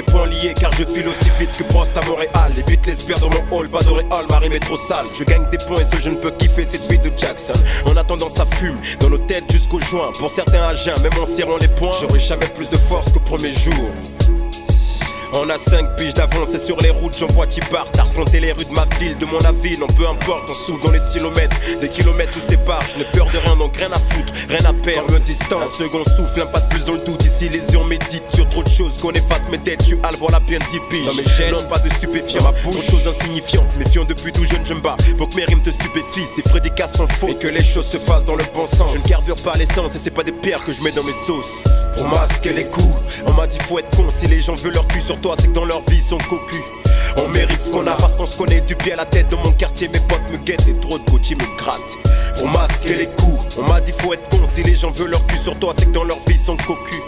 les poings liés car je file aussi vite que Prost à Montréal. Évite l'espère dans mon hall, pas de réal, ma rime est trop sale. Je gagne des points et ce que je ne peux kiffer cette vie de Jackson. En attendant ça fume, dans nos têtes jusqu'au joint. Pour certains à jeun, même en serrant les poings, j'aurai jamais plus de force qu'au premier jour. On a 5 piges d'avance et sur les routes j'en vois qui partent. Arpenter les rues de ma ville, de mon avis, non peu importe. On souffle dans les kilomètres, des kilomètres nous séparent. Je n'ai peur de rien donc rien à foutre, rien à perdre, me distance. Un second souffle, un pas de plus dans le doute. Ici les yeux on médite sur trop de choses qu'on efface mes dettes. Je suis Al, voilà bien 10 piges. Dans mes gènes, non pas de stupéfiants, ma bouche, autre chose insignifiante. Méfiant depuis tout jeune je me bats pour que mes rimes te stupéfient. Ces prédicats sont faux et que les choses se fassent dans le bon sens. Je ne carbure pas l'essence et c'est pas des pierres que je mets dans mes sauces. Pour masquer les coups, on m'a dit faut être con. Si les gens veulent leur cul sur toi c'est que dans leur vie ils sont cocus. On mérite ce qu'on a parce qu'on se connaît du pied à la tête. Dans mon quartier mes potes me guettent et trop de Gucci me grattent. Pour masquer les coups, on m'a dit faut être con. Si les gens veulent leur cul sur toi c'est que dans leur vie ils sont cocus.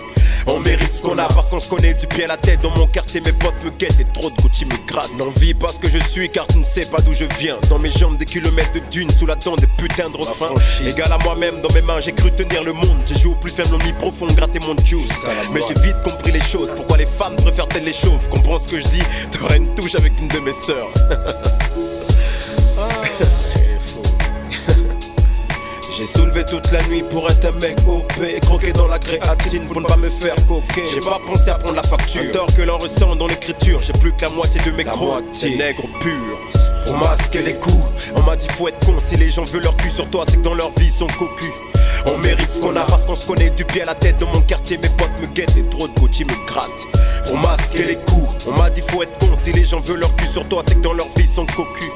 On mérite ce qu'on a parce qu'on se connaît du pied à la tête. Dans mon quartier mes potes me guettent et trop de Gucci me grattent. Non vis pas ce que je suis car tu ne sais pas d'où je viens. Dans mes jambes des kilomètres de dunes, sous la dent des putains de refrains. Égal à moi-même dans mes mains j'ai cru tenir le monde. J'ai joué au plus faible au mi-profond, gratté mon juice. Mais j'ai vite compris les choses. Pourquoi les femmes préfèrent-elles les chauves? Comprends ce que je dis, t'auras une touche avec une de mes sœurs. J'ai soulevé toute la nuit pour être un mec OP. Croqué dans la créatine pour ne pas me faire coquer. J'ai pas pensé à prendre la facture. Un tort que l'on ressent dans l'écriture. J'ai plus que la moitié de mes crocs, c'est nègre pur. Pour masquer les coups, on m'a dit faut être con. Si les gens veulent leur cul sur toi c'est que dans leur vie ils sont cocus. On mérite ce qu'on a parce qu'on se connaît du pied à la tête. Dans mon quartier mes potes me guettent et trop de Gucci me grattent. Pour masquer les coups, on m'a dit faut être con. Si les gens veulent leur cul sur toi c'est que dans leur vie ils sont cocus.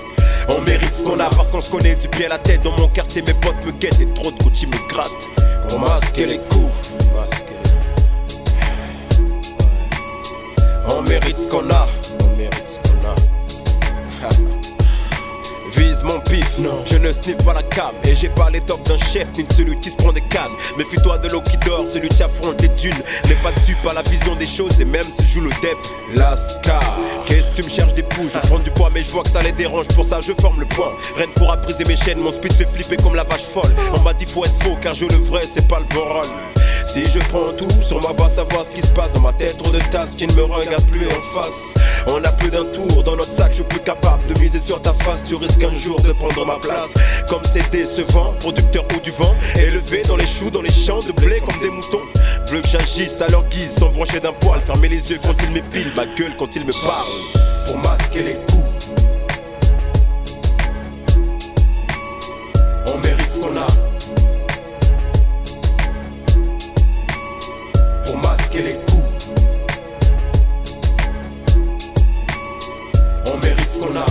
On mérite ce qu'on a parce qu'on se connaît du pied à la tête. Dans mon quartier mes potes me guettent et trop de Gucci me grattent. Pour masquer les coups, on mérite ce qu'on a. On mérite ce qu'on a. Vise mon pif, non, je ne sniffe pas la cam. Et j'ai pas l'étoffe d'un chef, ni de celui qui se prend des cannes. Méfie-toi de l'eau qui dort, celui qui affronte les dunes. N'est pas dupe à la vision des choses, et même s'il joue le dep. Lascar, qu'est-ce que tu me cherches des poux? Je prends du poids mais je vois que ça les dérange. Pour ça je forme le point. Rien ne pourra briser mes chaînes, mon speed fait flipper comme la vache folle. On m'a dit faut être faux car je le vrai, c'est pas le bon rôle. Si je prends tout sur ma voix, savoir ce qui se passe dans ma tête, trop de tasses qui ne me regardent plus en face. On a plus d'un tour dans notre sac, je suis plus capable de miser sur ta face. Tu risques un jour de prendre ma place. Comme c'est décevant, producteur ou du vent, élevé dans les choux, dans les champs de blé comme des moutons. Veux que j'agisse à leur guise, sans brancher d'un poil. Fermer les yeux quand ils m'épilent, ma gueule quand ils me parlent. Pour masquer les coups, on mérite ce qu'on a. Pour masquer les coups, on mérite ce qu'on a.